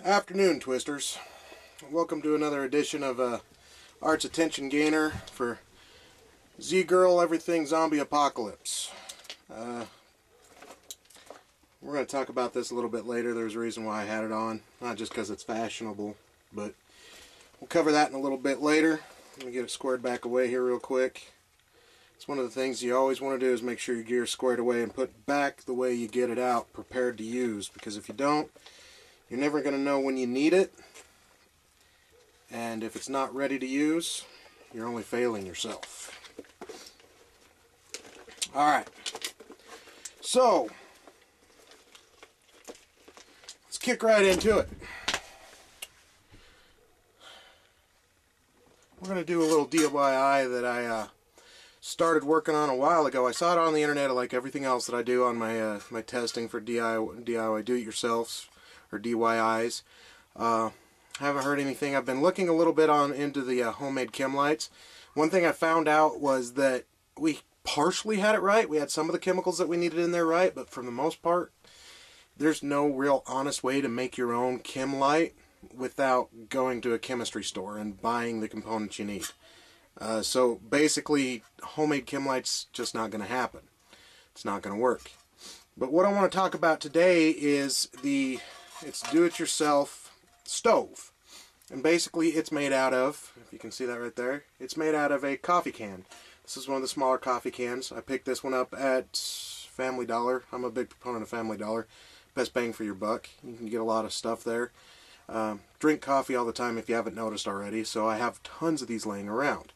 Afternoon, Twisters. Welcome to another edition of Art's Attention Gainer for Zgirl Everything Zombie Apocalypse. We're going to talk about this a little bit later. There's a reason why I had it on. Not just because it's fashionable, but we'll cover that in a little bit later. Let me get it squared back away here real quick. It's one of the things you always want to do is make sure your gear's squared away and put back the way you get it out, prepared to use. Because if you don't, you're never going to know when you need it. And if it's not ready to use, you're only failing yourself. Alright. So, let's kick right into it. We're going to do a little DIY that I started working on a while ago. I saw it on the internet like everything else that I do on my my testing for DIY do-it-yourselfs or DIYs. Haven't heard anything. I've been looking a little bit into the homemade chem lights. One thing I found out was that we partially had it right. We had some of the chemicals that we needed in there right, but for the most part, there's no real honest way to make your own chem light without going to a chemistry store and buying the components you need. So basically, homemade chem light's just not going to happen. It's not going to work. But what I want to talk about today is it's do-it-yourself stove. And basically it's made out of, if you can see that right there, it's made out of a coffee can. This is one of the smaller coffee cans. I picked this one up at Family Dollar. I'm a big proponent of Family Dollar. Best bang for your buck. You can get a lot of stuff there. Drink coffee all the time if you haven't noticed already, so I have tons of these laying around.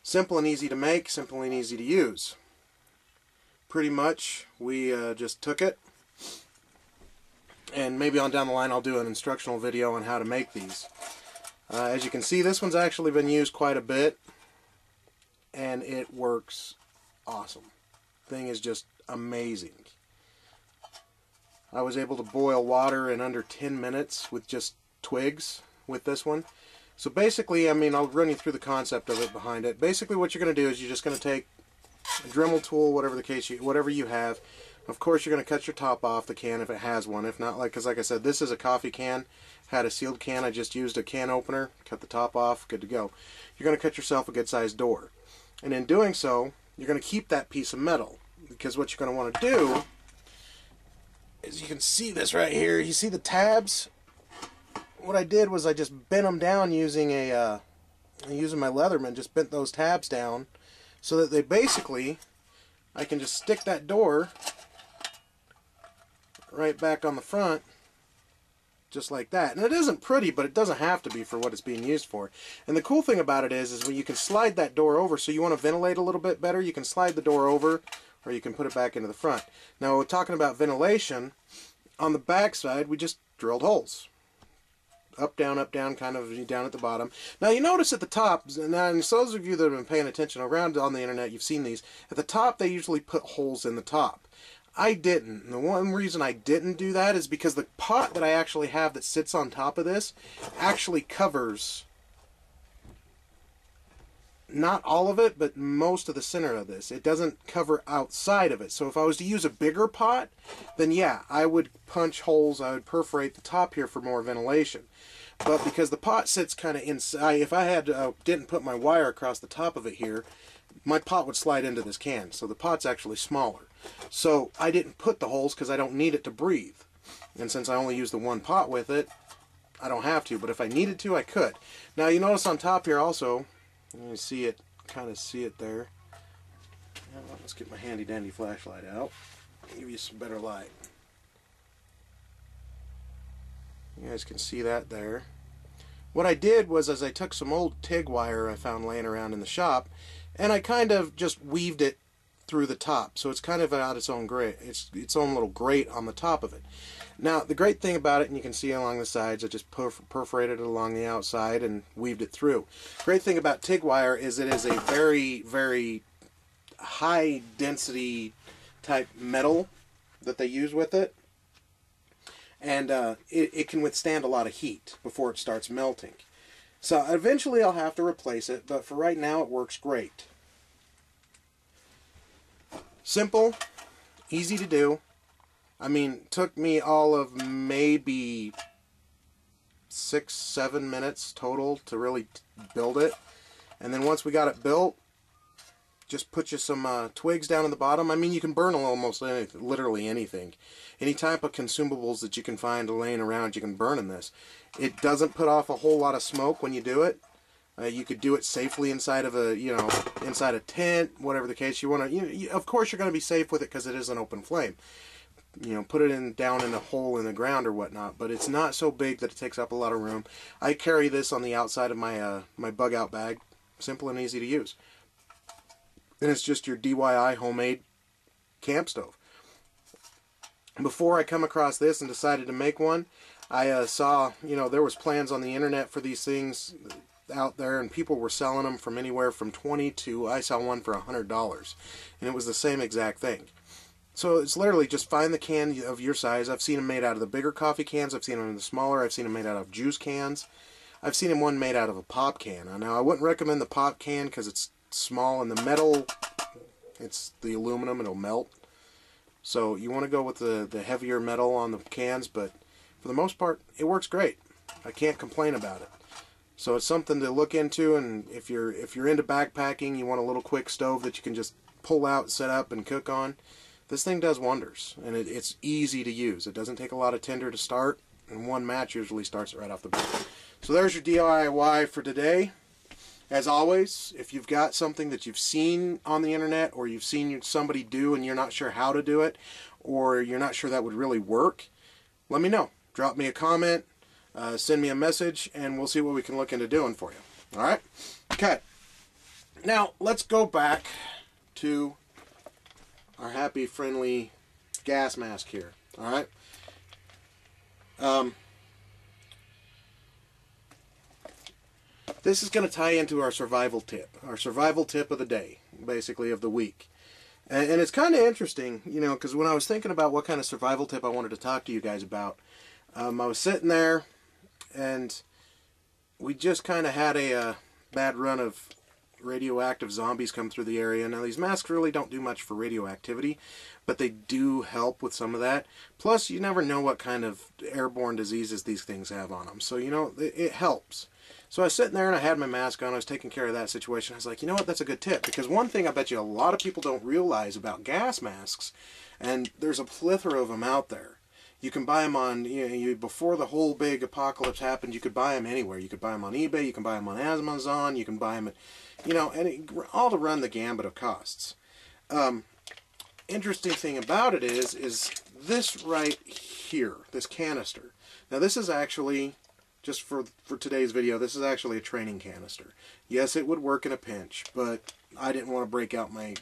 Simple and easy to make, simple and easy to use. Pretty much, we just took it, and maybe on down the line I'll do an instructional video on how to make these. As you can see, this one's actually been used quite a bit, and it works awesome. Thing is just amazing. I was able to boil water in under 10 minutes with just twigs with this one. So basically, I mean, I'll run you through the concept of it behind it. Basically what you're going to do is you're just going to take a Dremel tool, whatever the case, whatever you have. Of course, you're going to cut your top off the can if it has one. If not, because like I said, this is a coffee can. Had a sealed can. I just used a can opener. Cut the top off. Good to go. You're going to cut yourself a good-sized door. And in doing so, you're going to keep that piece of metal. Because what you're going to want to do is, you can see this right here. You see the tabs? What I did was I just bent them down using my Leatherman. Just bent those tabs down so that they basically, I can just stick that door right back on the front, just like that. And it isn't pretty, but it doesn't have to be for what it's being used for. And the cool thing about it is when you can slide that door over, so you want to ventilate a little bit better, you can slide the door over, or you can put it back into the front. Now, we're talking about ventilation. On the back side, we just drilled holes. Up, down, kind of down at the bottom. Now, you notice at the top, and so those of you that have been paying attention around on the internet, you've seen these. At the top, they usually put holes in the top. I didn't. And the one reason I didn't do that is because the pot that I actually have that sits on top of this actually covers not all of it, but most of the center of this. It doesn't cover outside of it. So if I was to use a bigger pot, then yeah, I would punch holes, I would perforate the top here for more ventilation. But because the pot sits kind of inside, if I had didn't put my wire across the top of it here, my pot would slide into this can. So the pot's actually smaller. So I didn't put the holes because I don't need it to breathe. And since I only use the one pot with it, I don't have to. But if I needed to, I could. Now you notice on top here also, you see it, kind of see it there. Let's get my handy dandy flashlight out. Give you some better light. You guys can see that there. What I did was, as I took some old TIG wire I found laying around in the shop, and I kind of just weaved it through the top, so it's kind of got its own grate, its own little grate on the top of it. Now, the great thing about it, and you can see along the sides, I just perforated it along the outside and weaved it through. Great thing about TIG wire is it is a very, very high density type metal that they use with it. And it can withstand a lot of heat before it starts melting. So eventually I'll have to replace it, but for right now it works great. Simple, easy to do. I mean, took me all of maybe 6-7 minutes total to really build it. And then once we got it built, just put you some twigs down in the bottom. I mean, you can burn almost anything, literally anything. Any type of consumables that you can find laying around, you can burn in this. It doesn't put off a whole lot of smoke when you do it. You could do it safely inside of a, inside a tent, whatever the case. You want to, of course, you're going to be safe with it because it is an open flame. Put it down in a hole in the ground or whatnot, but it's not so big that it takes up a lot of room. I carry this on the outside of my my bug out bag, simple and easy to use. And it's just your DIY homemade camp stove. Before I come across this and decided to make one, I saw, there was plans on the internet for these things out there, and people were selling them from anywhere from $20 to, I saw one for $100, and it was the same exact thing. So it's literally just find the can of your size. I've seen them made out of the bigger coffee cans. I've seen them in the smaller. I've seen them made out of juice cans. I've seen one made out of a pop can. Now, I wouldn't recommend the pop can because it's small, and the metal, it's the aluminum, it'll melt. So you want to go with the heavier metal on the cans, but for the most part, it works great. I can't complain about it. So it's something to look into, and if you're into backpacking, you want a little quick stove that you can just pull out, set up, and cook on. This thing does wonders, and it's easy to use. It doesn't take a lot of tinder to start, and one match usually starts it right off the bat. So there's your DIY for today. As always, if you've got something that you've seen on the internet, or you've seen somebody do and you're not sure how to do it, or you're not sure that would really work, let me know. Drop me a comment. Send me a message, and we'll see what we can look into doing for you. Alright? Okay. Now, let's go back to our happy, friendly gas mask here. Alright? This is going to tie into our survival tip. Our survival tip of the day, basically, of the week. And it's kind of interesting, because when I was thinking about what kind of survival tip I wanted to talk to you guys about, I was sitting there, and we just kind of had a bad run of radioactive zombies come through the area. Now, these masks really don't do much for radioactivity, but they do help with some of that. Plus, you never know what kind of airborne diseases these things have on them. So, it helps. So I was sitting there, and I had my mask on. I was taking care of that situation. I was like, you know what, that's a good tip. Because one thing I bet you a lot of people don't realize about gas masks, and there's a plethora of them out there. You can buy them on, before the whole big apocalypse happened, you could buy them anywhere. You could buy them on eBay, you can buy them on Amazon, you can buy them at, all to run the gambit of costs. Interesting thing about it is this right here, this canister. Now this is actually, just for today's video, this is actually a training canister. Yes, it would work in a pinch, but I didn't want to break out my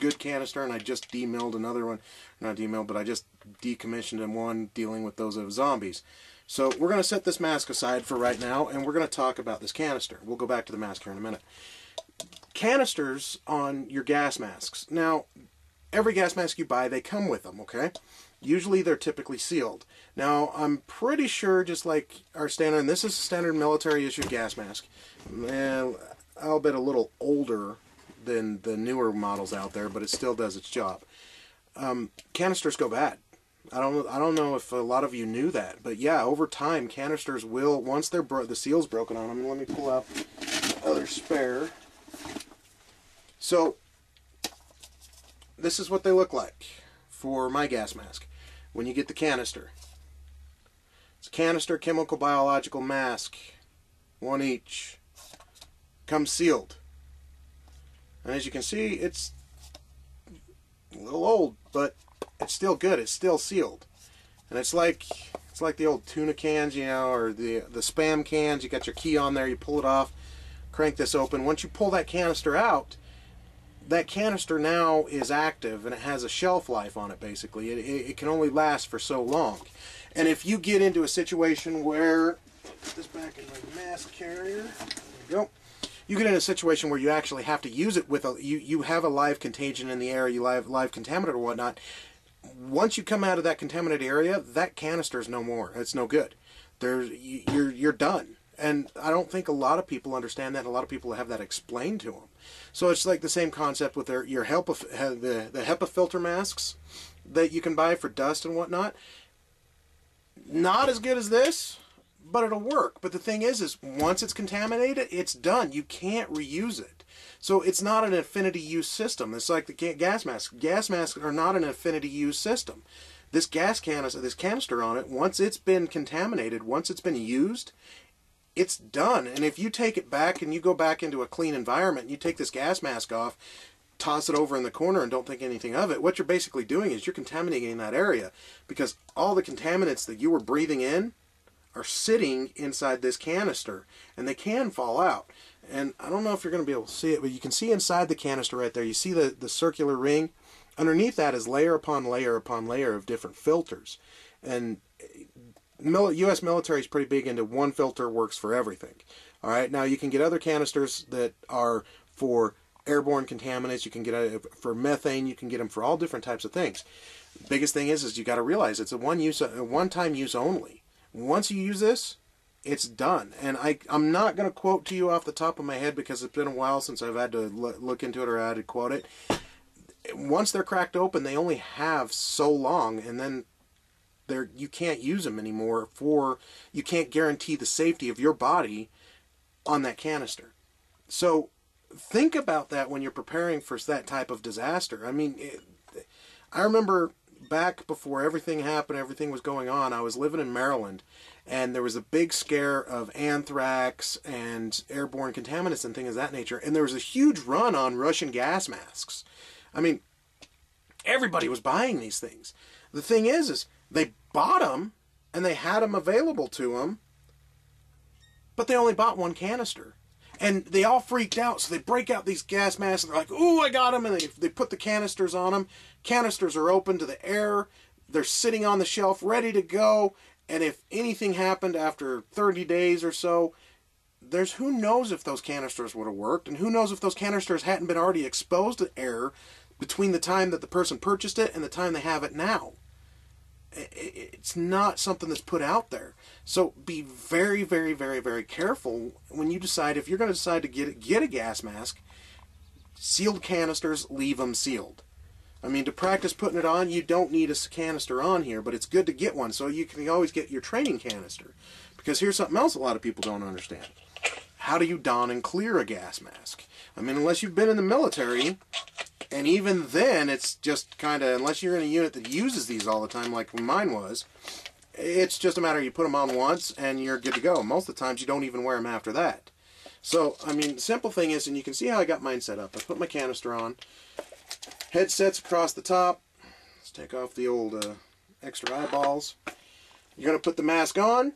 good canister, and I just demilled another one. Not demilled, but I just decommissioned one dealing with those of zombies. So we're going to set this mask aside for right now, and we're going to talk about this canister. We'll go back to the mask here in a minute. Canisters on your gas masks. Now, every gas mask you buy, they come with them, okay? Usually they're typically sealed. Now, I'm pretty sure, just like our standard, and this is a standard military issued gas mask, I'll bet a little older than the newer models out there, but it still does its job. Canisters go bad. I don't know if a lot of you knew that, but yeah, over time, canisters will, once the seal's broken on them, let me pull out the other spare. So, this is what they look like for my gas mask when you get the canister. It's a canister chemical biological mask, one each. Comes sealed. And as you can see, it's a little old, but it's still good. It's still sealed. And it's like the old tuna cans, or the Spam cans. You got your key on there, you pull it off, crank this open. Once you pull that canister out, that canister now is active, and it has a shelf life on it, basically. It can only last for so long. And if you get into a situation where, put this back in my mask carrier, there we go. You get in a situation where you actually have to use it with you have a live contagion in the air, you live contaminant or whatnot. Once you come out of that contaminated area, that canister is no more. It's no good. You're done. And I don't think a lot of people understand that, and a lot of people have that explained to them. So it's like the same concept with the HEPA filter masks that you can buy for dust and whatnot. Not as good as this, but it'll work. But the thing is once it's contaminated, it's done. You can't reuse it. So it's not an infinity use system. It's like the gas masks. Gas masks are not an infinity use system. This this canister on it, once it's been contaminated, once it's been used, it's done. And if you take it back and you go back into a clean environment, and you take this gas mask off, toss it over in the corner and don't think anything of it, what you're basically doing is you're contaminating that area, because all the contaminants that you were breathing in are sitting inside this canister, and they can fall out. And I don't know if you're going to be able to see it, but you can see inside the canister right there, you see the circular ring? Underneath that is layer upon layer upon layer of different filters. And U.S. military is pretty big into one filter works for everything. All right, now you can get other canisters that are for airborne contaminants. You can get for methane. You can get them for all different types of things. The biggest thing is you got to realize it's a one-time use only. Once you use this, it's done. And I'm not going to quote to you off the top of my head because it's been a while since I've had to look into it or had to quote it. Once they're cracked open, they only have so long, and then you can't use them anymore. You can't guarantee the safety of your body on that canister. So think about that when you're preparing for that type of disaster. I mean, I remember back before everything happened, everything was going on, I was living in Maryland, and there was a big scare of anthrax and airborne contaminants and things of that nature, and there was a huge run on Russian gas masks. I mean, everybody was buying these things. The thing is they bought them, and they had them available to them, but they only bought one canister. And they all freaked out, so they break out these gas masks, and they're like, ooh, I got them, and they put the canisters on them. Canisters are open to the air. They're sitting on the shelf, ready to go, and if anything happened after 30 days or so, who knows if those canisters would have worked, and who knows if those canisters hadn't been already exposed to air between the time that the person purchased it and the time they have it now. It's not something that's put out there. So be very, very, very, very careful when you decide, if you're going to decide to get a gas mask. Sealed canisters, leave them sealed. I mean, to practice putting it on, you don't need a canister on here, but it's good to get one, so you can always get your training canister. Because here's something else a lot of people don't understand. How do you don and clear a gas mask? I mean, unless you've been in the military, and even then, it's just kind of, unless you're in a unit that uses these all the time, like mine was, it's just a matter of you put them on once, and you're good to go. Most of the times, you don't even wear them after that. So, I mean, the simple thing is, and you can see how I got mine set up. I put my canister on. Headsets across the top. Let's take off the old extra eyeballs. You're going to put the mask on.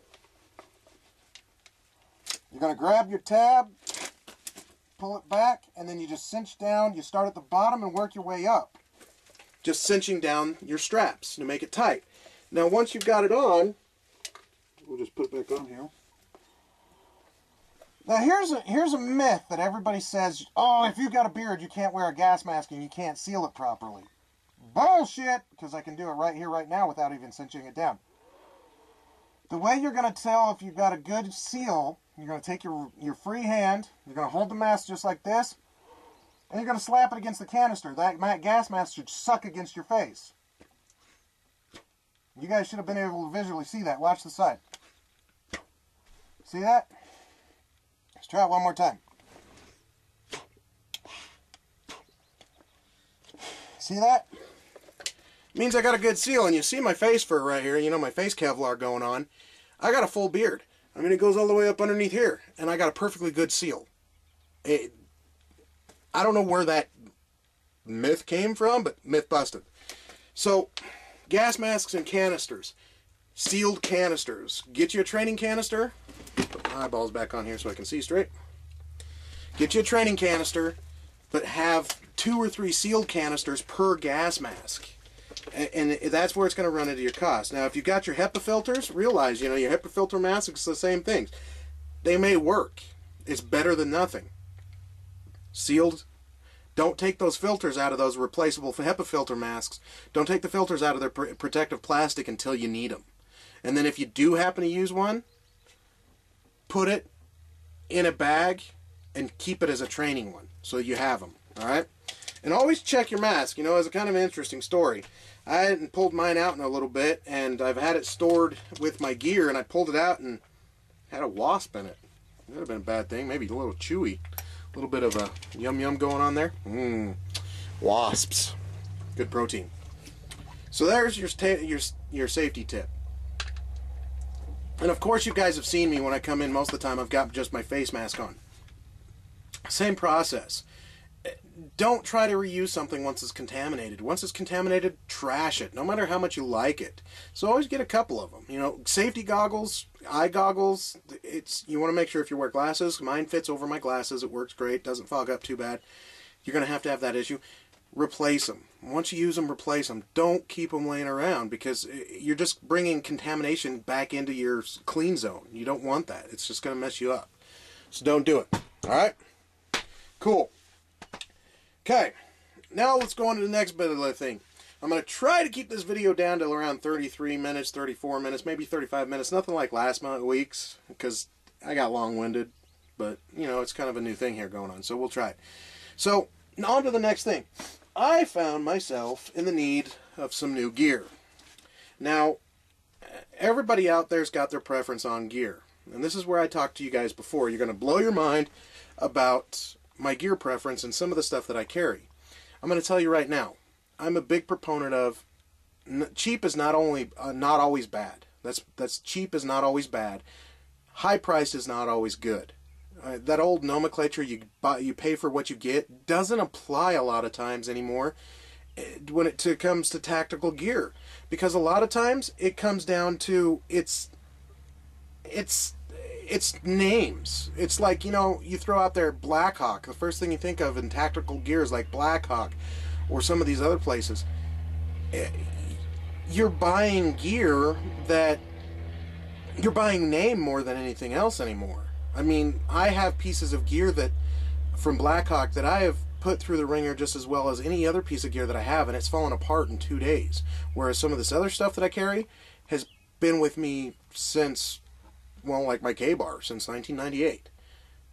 You're going to grab your tab, pull it back, and then you just cinch down. You start at the bottom and work your way up. Just cinching down your straps to make it tight. Now, once you've got it on, we'll just put it back on here. Now, here's a myth that everybody says, oh, if you've got a beard, you can't wear a gas mask and you can't seal it properly. Bullshit! Because I can do it right here, right now, without even cinching it down. The way you're going to tell if you've got a good seal, you're going to take your free hand, you're going to hold the mask just like this, and you're going to slap it against the canister. That gas mask should suck against your face. You guys should have been able to visually see that. Watch the side. See that? Let's try it one more time. See that? Means I got a good seal, and you see my face fur right here, you know, my face Kevlar going on. I got a full beard. I mean, it goes all the way up underneath here, and I got a perfectly good seal. I don't know where that myth came from, but myth busted. So, gas masks and canisters. Sealed canisters. Get you a training canister. Put my eyeballs back on here so I can see straight. Get you a training canister, but have 2 or 3 sealed canisters per gas mask. And that's where it's going to run into your cost. Now, if you've got your HEPA filters, realize, you know, your HEPA filter masks, it's the same things. They may work. It's better than nothing. Sealed. Don't take those filters out of those replaceable HEPA filter masks. Don't take the filters out of their protective plastic until you need them. And then if you do happen to use one, put it in a bag and keep it as a training one so you have them. All right? And always check your mask. You know, it's a kind of an interesting story. I hadn't pulled mine out in a little bit, and I've had it stored with my gear, and I pulled it out, and Had a wasp in it. That would have been a bad thing. Maybe a little chewy. A little bit of a yum-yum going on there. Wasps. Good protein. So there's your safety tip. And of course you guys have seen me when I come in most of the time. I've got just my face mask on. Same process. Don't try to reuse something once it's contaminated. Once it's contaminated, trash it, no matter how much you like it. So always get a couple of them. You know, safety goggles, eye goggles, you want to make sure if you wear glasses, mine fits over my glasses, it works great, doesn't fog up too bad. You're going to have that issue. Replace them. Once you use them, replace them. Don't keep them laying around because you're just bringing contamination back into your clean zone. You don't want that. It's just going to mess you up. So don't do it. Alright? Cool. Okay, now let's go on to the next bit of the thing. I'm going to try to keep this video down to around 33 minutes, 34 minutes, maybe 35 minutes. Nothing like last week's, because I got long-winded. But, you know, it's kind of a new thing here going on, so we'll try it. So, on to the next thing. I found myself in the need of some new gear. Now, everybody out there's got their preference on gear. And this is where I talked to you guys before. You're going to blow your mind about my gear preference and some of the stuff that I carry. I'm going to tell you right now, I'm a big proponent of cheap is not always bad. That's cheap is not always bad. High price is not always good. That old nomenclature, you pay for what you get, doesn't apply a lot of times anymore when it comes to tactical gear, because a lot of times it comes down to its names. It's like, you know, you throw out there Black Hawk. The first thing you think of in tactical gear is like Black Hawk or some of these other places. You're buying gear that you're buying name more than anything else anymore. I mean, I have pieces of gear that from Black Hawk that I have put through the ringer just as well as any other piece of gear that I have, and it's fallen apart in 2 days. Whereas some of this other stuff that I carry has been with me since, well, like my K-bar, since 1998.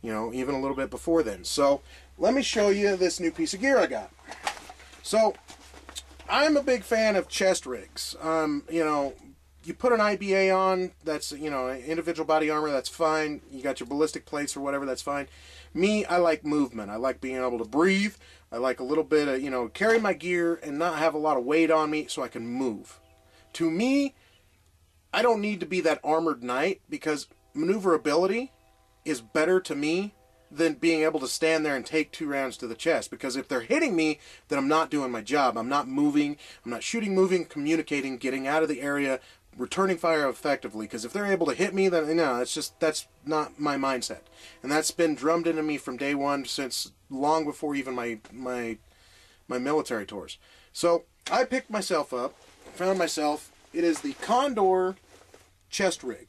You know, even a little bit before then. So, let me show you this new piece of gear I got. So, I'm a big fan of chest rigs. You know, you put an IBA on, that's, you know, individual body armor, that's fine. You got your ballistic plates or whatever, that's fine. Me, I like movement. I like being able to breathe. I like a little bit of, you know, carry my gear and not have a lot of weight on me so I can move. To me, I don't need to be that armored knight, because maneuverability is better to me than being able to stand there and take 2 rounds to the chest. Because if they're hitting me, then I'm not doing my job. I'm not moving. I'm not shooting, moving, communicating, getting out of the area, returning fire effectively. Because if they're able to hit me, then no, that's not my mindset. And that's been drummed into me from day one, since long before even my military tours. So I picked myself up, found myself. It is the Condor chest rig.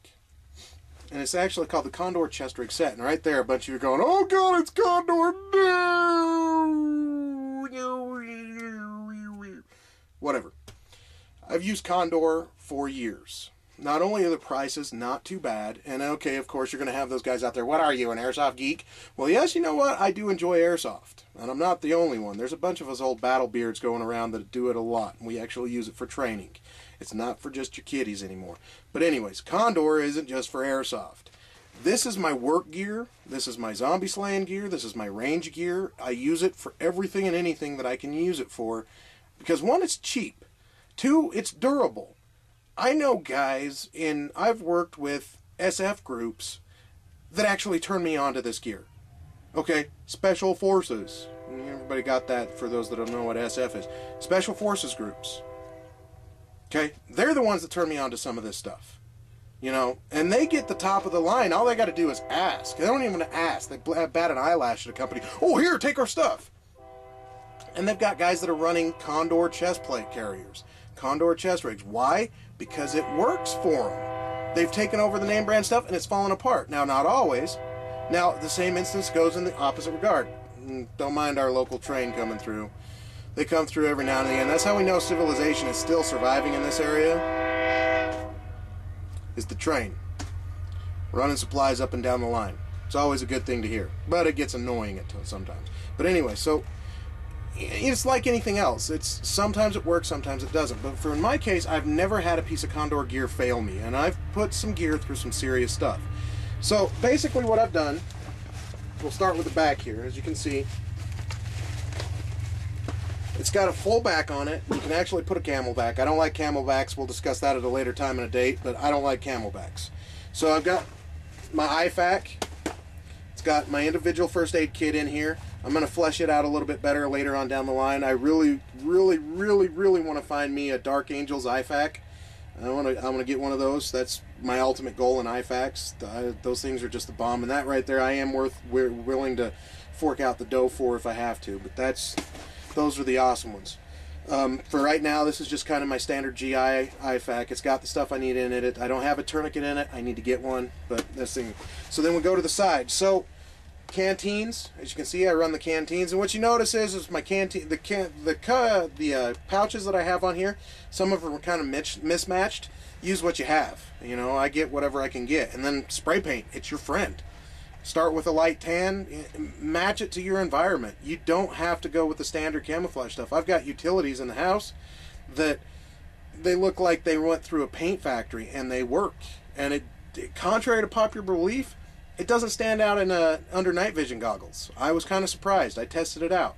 And it's actually called the Condor chest rig set. And right there, a bunch of you are going, "Oh God, it's Condor!" No! Whatever. I've used Condor for years. Not only are the prices not too bad, and okay, of course, you're going to have those guys out there, "What are you, an airsoft geek?" Well, yes, you know what? I do enjoy airsoft. And I'm not the only one. There's a bunch of us old battle beards going around that do it a lot. And we actually use it for training. It's not for just your kiddies anymore. But anyways, Condor isn't just for airsoft. This is my work gear. This is my zombie slaying gear. This is my range gear. I use it for everything and anything that I can use it for. Because 1, it's cheap. 2, it's durable. I know guys I've worked with SF groups that actually turn me on to this gear. Okay, Special Forces. Everybody got that, for those that don't know what SF is. Special Forces groups. Okay, they're the ones that turn me on to some of this stuff. You know, and they get the top of the line. All they got to do is ask. They don't even ask. They bat an eyelash at a company. "Oh, here, take our stuff." And they've got guys that are running Condor chest plate carriers. Condor chest rigs. Why? Because it works for them. They've taken over the name brand stuff and it's fallen apart. Now, not always. Now, the same instance goes in the opposite regard. Don't mind our local train coming through. They come through every now and again. That's how we know civilization is still surviving in this area. Is the train. Running supplies up and down the line. It's always a good thing to hear. But it gets annoying at times sometimes. But anyway, so it's like anything else. It's sometimes it works, sometimes it doesn't. But in my case, I've never had a piece of Condor gear fail me. And I've put some gear through some serious stuff. So basically what I've done, we'll start with the back here. As you can see, it's got a full back on it. You can actually put a camelback. I don't like camelbacks. We'll discuss that at a later time in a date, but I don't like camelbacks. So I've got my IFAK. It's got my individual first aid kit in here. I'm going to flesh it out a little bit better later on down the line. I really want to find me a Dark Angels IFAK. I'm gonna get one of those. That's my ultimate goal in IFAKs. Those things are just a bomb, and that right there I am willing to fork out the dough for if I have to. But those are the awesome ones. For right now, this is just kind of my standard GI IFAK. It's got the stuff I need in it. I don't have a tourniquet in it. I need to get one, but this thing. So then we go to the side. So canteens, as you can see, I run the canteens, and what you notice is my canteen, the pouches that I have on here. Some of them are kind of mismatched. Use what you have. You know, I get whatever I can get, and then spray paint. It's your friend. Start with a light tan, match it to your environment. You don't have to go with the standard camouflage stuff. I've got utilities in the house that they look like they went through a paint factory, and they work. And contrary to popular belief, it doesn't stand out in under night vision goggles. I was kind of surprised. I tested it out.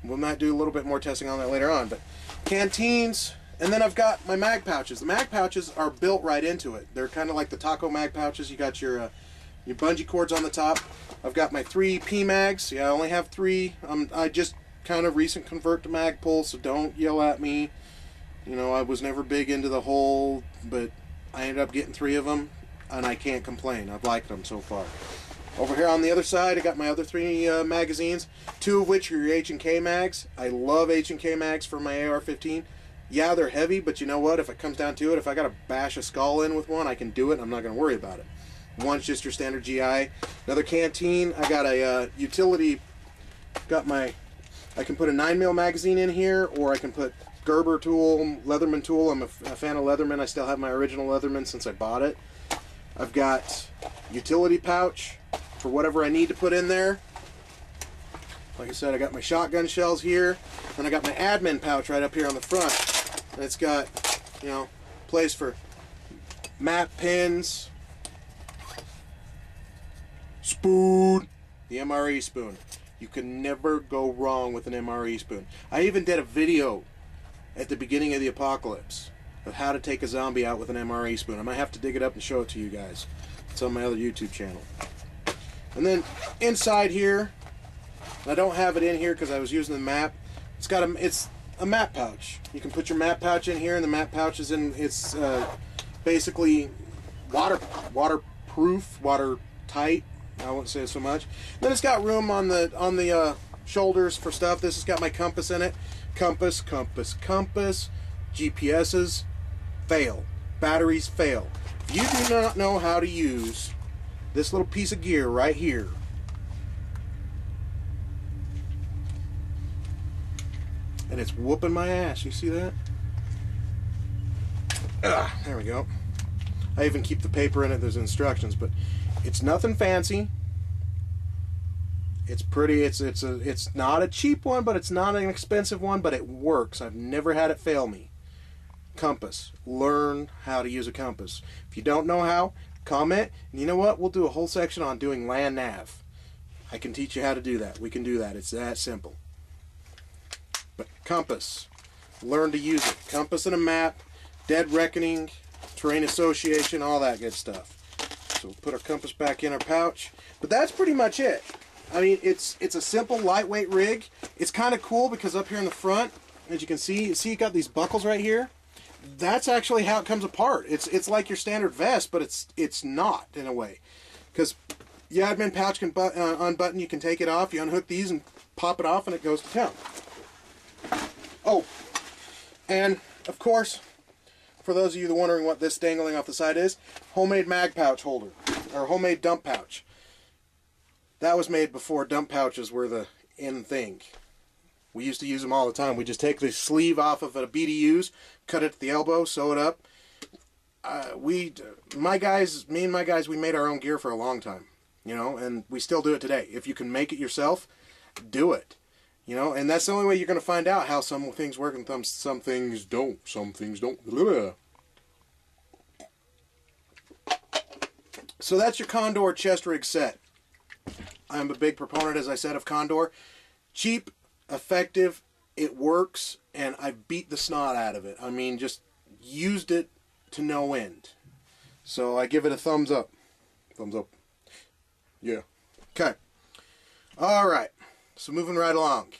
We might do a little bit more testing on that later on. But canteens, and then I've got my mag pouches. The mag pouches are built right into it. They're kind of like the taco mag pouches. You got your bungee cords on the top. I've got my 3 P mags. Yeah, I only have 3. I just kind of recent convert to mag pull, so don't yell at me. You know, I was never big into the whole, but I ended up getting 3 of them, and I can't complain. I've liked them so far. Over here on the other side, I got my other 3 magazines, 2 of which are your H&K mags. I love H&K mags for my AR-15. Yeah, they're heavy, but you know what? If it comes down to it, if I got to bash a skull in with one, I can do it. I'm not going to worry about it. One's just your standard GI. Another canteen. I got a utility. I can put a 9mm magazine in here, or I can put Gerber tool, Leatherman tool. I'm a fan of Leatherman. I still have my original Leatherman since I bought it. I've got utility pouch for whatever I need to put in there. Like I said, I got my shotgun shells here, and I got my admin pouch right up here on the front. And it's got, you know, place for map pins, spoon, the MRE spoon. You can never go wrong with an MRE spoon. I even did a video at the beginning of the apocalypse of how to take a zombie out with an MRE spoon. I might have to dig it up and show it to you guys. It's on my other YouTube channel. And then inside here, I don't have it in here because I was using the map. It's a map pouch. You can put your map pouch in here, and the map pouch is in. It's basically waterproof, watertight. I won't say so much. Then it's got room on the shoulders for stuff. This has got my compass in it. Compass. GPSs fail. Batteries fail. If you do not know how to use this little piece of gear right here, and it's whooping my ass. You see that? There we go. I even keep the paper in it. There's instructions, but it's nothing fancy. It's pretty. It's not a cheap one, but it's not an expensive one. But it works. I've never had it fail me. Compass. Learn how to use a compass. If you don't know how, comment. And you know what? We'll do a whole section on doing land nav. I can teach you how to do that. We can do that. It's that simple. But compass. Learn to use it. Compass and a map. Dead reckoning. Terrain association. All that good stuff. So we'll put our compass back in our pouch. But that's pretty much it. I mean, it's a simple, lightweight rig. It's kind of cool because up here in the front, as you can see you got these buckles right here. That's actually how it comes apart. It's like your standard vest, but it's not in a way. Because the admin pouch can unbutton, you can take it off, you unhook these and pop it off, and it goes to town. Oh, and of course, for those of you that are wondering what this dangling off the side is, homemade mag pouch holder, or homemade dump pouch. That was made before dump pouches were the in thing. We used to use them all the time. We just take the sleeve off of a BDUs, cut it at the elbow, sew it up. Me and my guys, we made our own gear for a long time, you know, and we still do it today. If you can make it yourself, do it, you know, and that's the only way you're going to find out how some things work and some things don't. Some things don't. So that's your Condor chest rig set. I'm a big proponent, as I said, of Condor. Cheap, effective, it works, and I beat the snot out of it. I mean, just used it to no end. So I give it a thumbs up. Thumbs up. Yeah. Okay. Alright. So moving right along.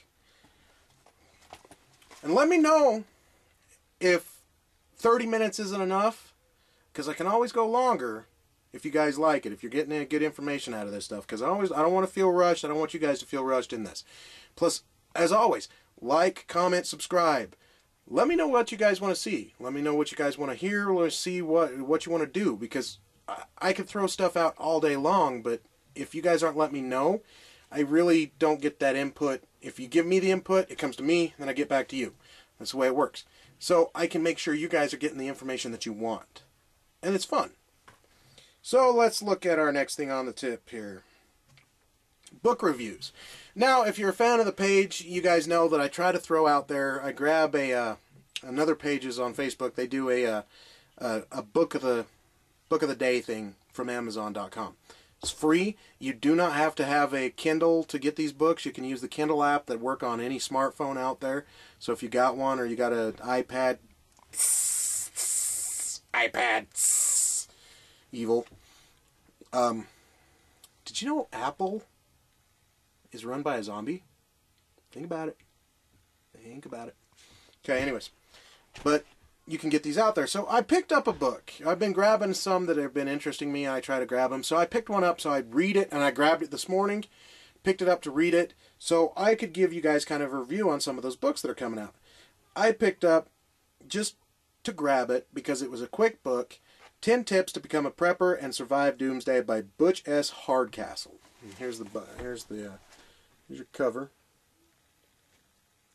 And let me know if 30 minutes isn't enough, because I can always go longer if you guys like it, if you're getting good information out of this stuff, because I don't want to feel rushed. I don't want you guys to feel rushed in this. Plus, as always, like, comment, subscribe. Let me know what you guys want to see. Let me know what you guys want to hear, or see what you want to do, because I could throw stuff out all day long, but if you guys aren't letting me know, I really don't get that input. If you give me the input, it comes to me, then I get back to you. That's the way it works. So I can make sure you guys are getting the information that you want. And it's fun. So let's look at our next thing on the tip here. Book reviews. Now, if you're a fan of the page, you guys know that I try to throw out there, I grab another pages on Facebook. They do a book of the day thing from Amazon.com. It's free. You do not have to have a Kindle to get these books. You can use the Kindle app that work on any smartphone out there. So if you got one, or you got an iPad, evil. Did you know Apple is run by a zombie? Think about it. Think about it. Okay, anyways. But you can get these out there. So I picked up a book. I've been grabbing some that have been interesting me, and I try to grab them. So I picked one up so I'd read it, and I grabbed it this morning, picked it up to read it, so I could give you guys kind of a review on some of those books that are coming out. I picked up, just to grab it, because it was a quick book, 10 Tips to Become a Prepper and Survive Doomsday by Butch S. Hardcastle. And here's your cover.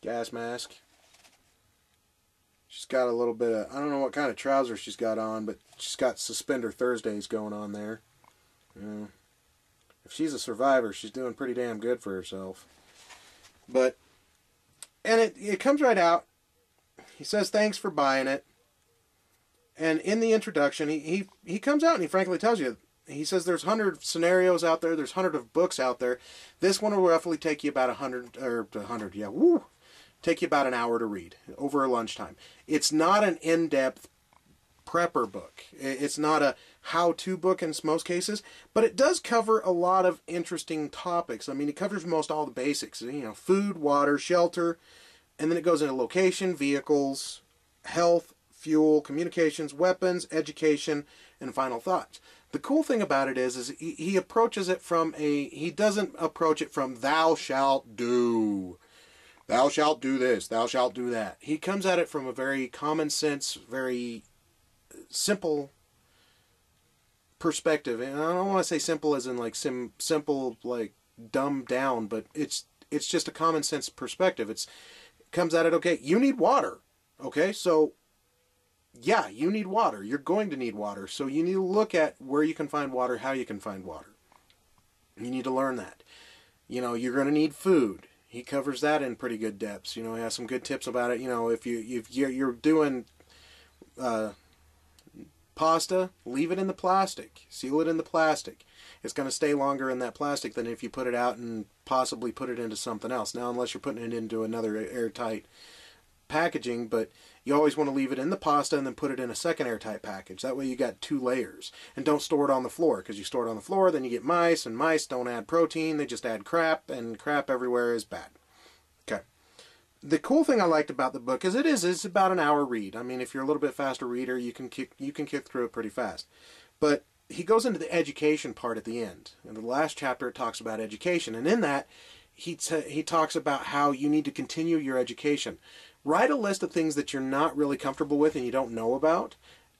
Gas mask. She's got a little bit of, I don't know what kind of trousers she's got on, but she's got Suspender Thursdays going on there. Yeah. If she's a survivor, she's doing pretty damn good for herself. But, and it comes right out. He says thanks for buying it. And in the introduction, he comes out and he frankly tells you, he says there's 100 scenarios out there, there's 100 of books out there. This one will roughly take you about 100, yeah, woo! Take you about an hour to read over a lunchtime. It's not an in-depth prepper book. It's not a how-to book in most cases, but it does cover a lot of interesting topics. I mean, it covers most all the basics, you know, food, water, shelter, and then it goes into location, vehicles, health, fuel, communications, weapons, education, and final thoughts. The cool thing about it is he approaches it from he doesn't approach it from thou shalt do. Thou shalt do this, thou shalt do that. He comes at it from a very common sense, very simple perspective. And I don't want to say simple as in like simple, like dumbed down, but it's just a common sense perspective. It comes at it, okay, you need water. Okay, so yeah, you need water. You're going to need water. So you need to look at where you can find water, how you can find water. You need to learn that. You know, you're going to need food. He covers that in pretty good depths. You know, he has some good tips about it. You know, if you're doing pasta, leave it in the plastic. Seal it in the plastic. It's going to stay longer in that plastic than if you put it out and possibly put it into something else. Now, unless you're putting it into another airtight packaging, but you always want to leave it in the pasta and then put it in a second airtight package. That way you got 2 layers. And don't store it on the floor, because you store it on the floor, then you get mice, and mice don't add protein, they just add crap, and crap everywhere is bad. Okay. The cool thing I liked about the book is it's about an hour read. I mean, if you're a little bit faster reader, you can kick through it pretty fast. But he goes into the education part at the end. In the last chapter, it talks about education, and in that, he talks about how you need to continue your education. Write a list of things that you're not really comfortable with and you don't know about.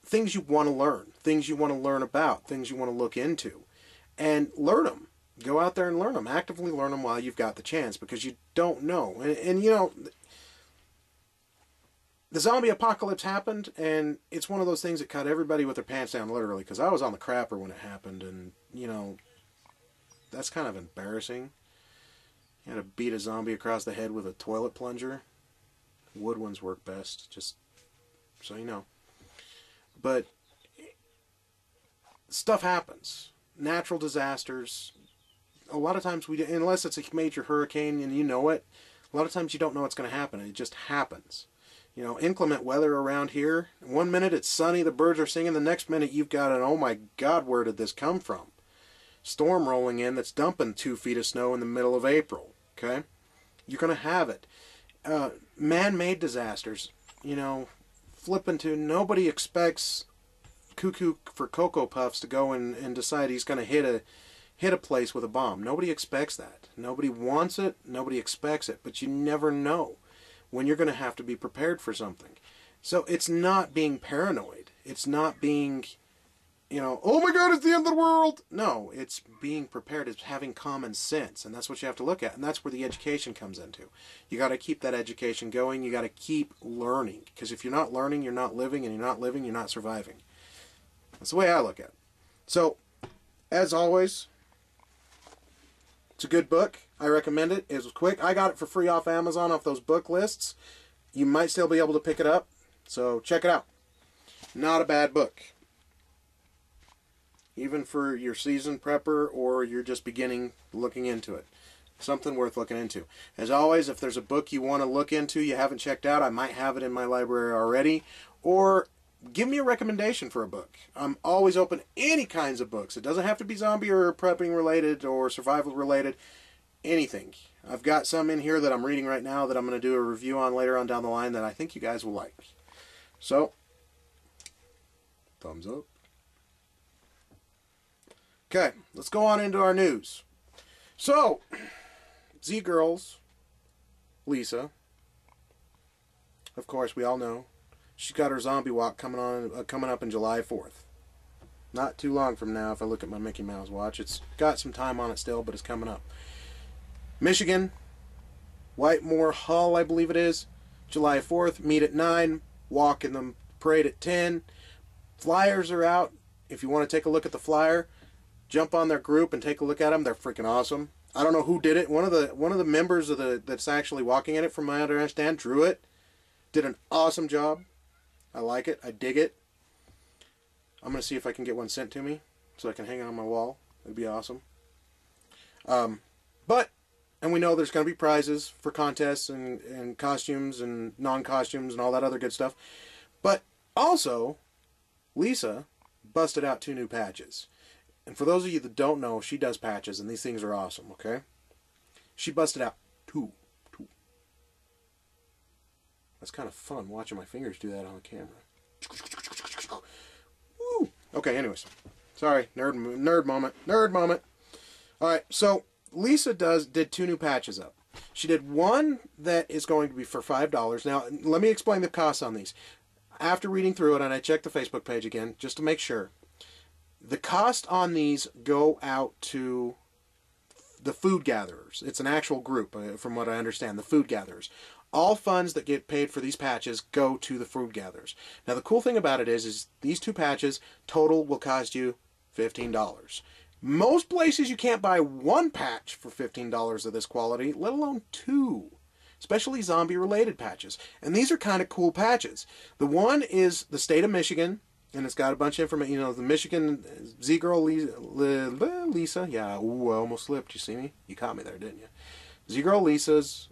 Things you want to learn. Things you want to learn about. Things you want to look into. And learn them. Go out there and learn them. Actively learn them while you've got the chance, because you don't know. And you know, the zombie apocalypse happened, and it's one of those things that caught everybody with their pants down, literally, because I was on the crapper when it happened, and, you know, that's kind of embarrassing. You had to beat a zombie across the head with a toilet plunger. Wood ones work best, just so you know. But stuff happens. natural disasters, a lot of times unless it's a major hurricane and you know it, a lot of times you don't know what's going to happen. It just happens. You know, inclement weather around here. One minute it's sunny, the birds are singing. The next minute you've got an, oh my God, where did this come from? Storm rolling in that's dumping 2 feet of snow in the middle of April. Okay? You're going to have it. Man-made disasters. You know, flipping to, nobody expects Cuckoo for Cocoa Puffs to go and decide he's going to hit a place with a bomb. Nobody expects that. Nobody wants it. Nobody expects it. But you never know when you're going to have to be prepared for something. So it's not being paranoid. It's not being, you know, oh my God, it's the end of the world. No, it's being prepared. It's having common sense. And that's what you have to look at. And that's where the education comes into. You got to keep that education going. You got to keep learning. Because if you're not learning, you're not living. And you're not living, you're not surviving. That's the way I look at it. So, as always, it's a good book. I recommend it. It was quick. I got it for free off Amazon, off those book lists. You might still be able to pick it up. So check it out. Not a bad book. Even for your seasoned prepper or you're just beginning looking into it. Something worth looking into. As always, if there's a book you want to look into you haven't checked out, I might have it in my library already. Or give me a recommendation for a book. I'm always open to any kinds of books. It doesn't have to be zombie or prepping related or survival related. Anything. I've got some in here that I'm reading right now that I'm going to do a review on later on down the line that I think you guys will like. So, thumbs up. Okay, let's go on into our news. So, Zgirls, Lisa, of course we all know, she's got her zombie walk coming up in July 4th. Not too long from now if I look at my Mickey Mouse watch. It's got some time on it still, but it's coming up. Michigan, Whitemore Hall, I believe it is, July 4th. Meet at 9, walk in the parade at 10. Flyers are out. If you want to take a look at the flyer, jump on their group and take a look at them. They're freaking awesome. I don't know who did it. One of the members of that's actually walking in it, from my understanding, drew it. Did an awesome job. I like it. I dig it. I'm going to see if I can get one sent to me so I can hang it on my wall. It'd be awesome. And we know there's going to be prizes for contests and costumes and non-costumes and all that other good stuff. But also, Lisa busted out 2 new patches. And for those of you that don't know, she does patches, and these things are awesome, okay? She busted out 2. That's kind of fun, watching my fingers do that on the camera. Woo! Okay, anyways. Sorry, nerd moment. Alright, so Lisa did 2 new patches up. She did one that is going to be for $5. Now, let me explain the costs on these. After reading through it, and I checked the Facebook page again, just to make sure, the cost on these go out to the food gatherers. It's an actual group, from what I understand, the food gatherers. All funds that get paid for these patches go to the food gatherers. Now, the cool thing about it is these 2 patches total will cost you $15. Most places you can't buy 1 patch for $15 of this quality, let alone 2. Especially zombie-related patches. And these are kind of cool patches. The one is the state of Michigan, and it's got a bunch of information. You know, the Michigan Z-Girl Lisa. Yeah, ooh, I almost slipped. You see me? You caught me there, didn't you? Z-Girl Lisa's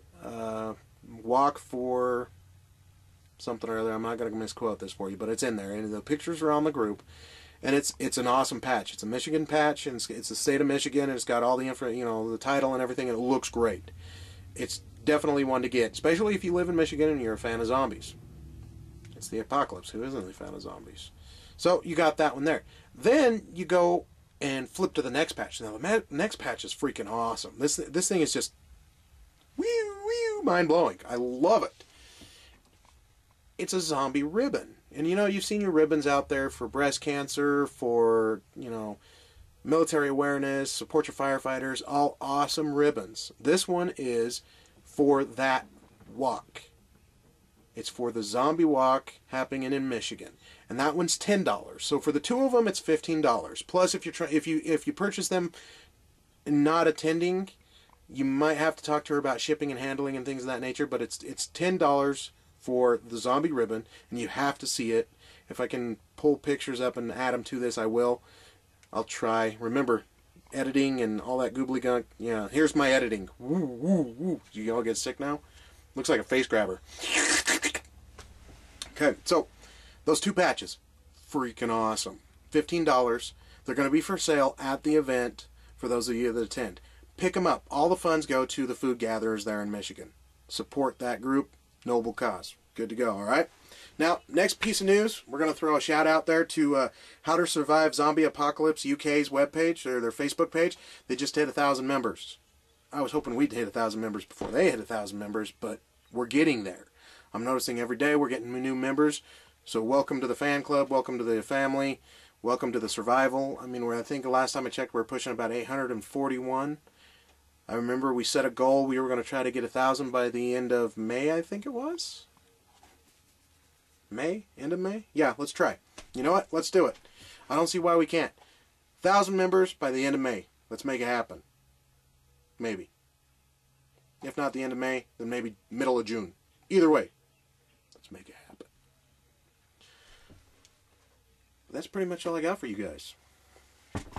walk for something or other. I'm not going to misquote this for you, but it's in there. And the pictures are on the group. And it's an awesome patch. It's a Michigan patch, and it's the state of Michigan, and it's got all the info, you know, the title and everything, and it looks great. It's definitely one to get, especially if you live in Michigan and you're a fan of zombies. It's the apocalypse. Who isn't a fan of zombies? So you got that one there. Then you go and flip to the next patch. Now the next patch is freaking awesome. This thing is just mind blowing. I love it. It's a zombie ribbon. And you know, you've seen your ribbons out there for breast cancer, for, you know, military awareness, support your firefighters, all awesome ribbons. This one is for that walk. It's for the zombie walk happening in Michigan. And that one's $10. So for the 2 of them, it's $15. Plus, if you purchase them not attending, you might have to talk to her about shipping and handling and things of that nature. But it's $10 for the zombie ribbon, and you have to see it. If I can pull pictures up and add them to this, I will. I'll try. Remember, editing and all that goobly gunk. Yeah, here's my editing. Woo, woo, woo. You all get sick now? Looks like a face grabber. Okay, so those 2 patches, freaking awesome. $15. They're going to be for sale at the event for those of you that attend. Pick them up. All the funds go to the food gatherers there in Michigan. Support that group. Noble cause. Good to go, all right? Now, next piece of news, we're going to throw a shout out there to How to Survive Zombie Apocalypse UK's webpage, or their Facebook page. They just hit 1,000 members. I was hoping we'd hit 1,000 members before they hit 1,000 members, but we're getting there. I'm noticing every day we're getting new members. So welcome to the fan club, welcome to the family, welcome to the survival. I mean, I think the last time I checked, we were pushing about 841. I remember we set a goal. We were going to try to get 1,000 by the end of May, I think it was. May? End of May? Yeah, let's try. You know what? Let's do it. I don't see why we can't. 1,000 members by the end of May. Let's make it happen. Maybe. If not the end of May, then maybe middle of June. Either way, let's make it happen. That's pretty much all I got for you guys.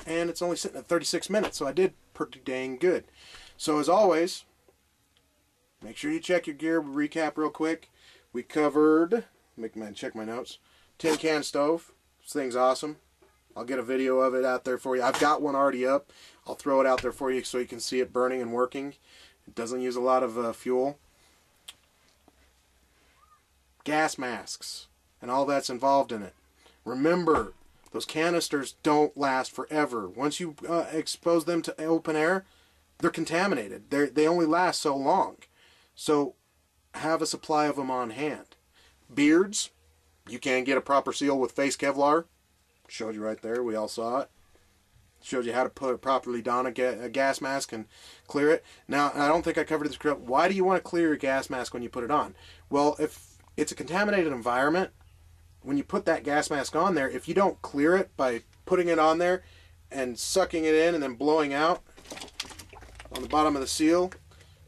And it's only sitting at 36 minutes, so I did pretty dang good. So as always, make sure you check your gear. Recap real quick. We covered, check my notes, tin can stove. This thing's awesome. I'll get a video of it out there for you. I've got one already up. I'll throw it out there for you so you can see it burning and working. It doesn't use a lot of fuel. Gas masks and all that's involved in it. Remember, those canisters don't last forever. Once you expose them to open air, they're contaminated. They only last so long. So have a supply of them on hand. Beards, you can't get a proper seal with face Kevlar. Showed you right there. We all saw it. Showed you how to put properly don a gas mask and clear it. Now, I don't think I covered this correctly. Why do you want to clear your gas mask when you put it on? Well, if it's a contaminated environment, when you put that gas mask on there, if you don't clear it by putting it on there and sucking it in and then blowing out on the bottom of the seal,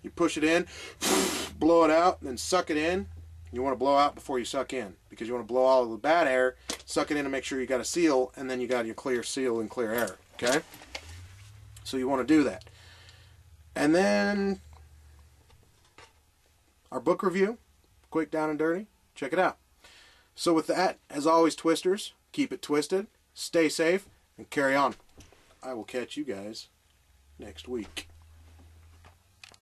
you push it in, blow it out, and then suck it in. You want to blow out before you suck in, because you want to blow all of the bad air, suck it in to make sure you got a seal, and then you got your clear seal and clear air. Okay? So you want to do that. And then our book review, quick, down and dirty. Check it out. So with that, as always, Twisters, keep it twisted, stay safe, and carry on. I will catch you guys next week.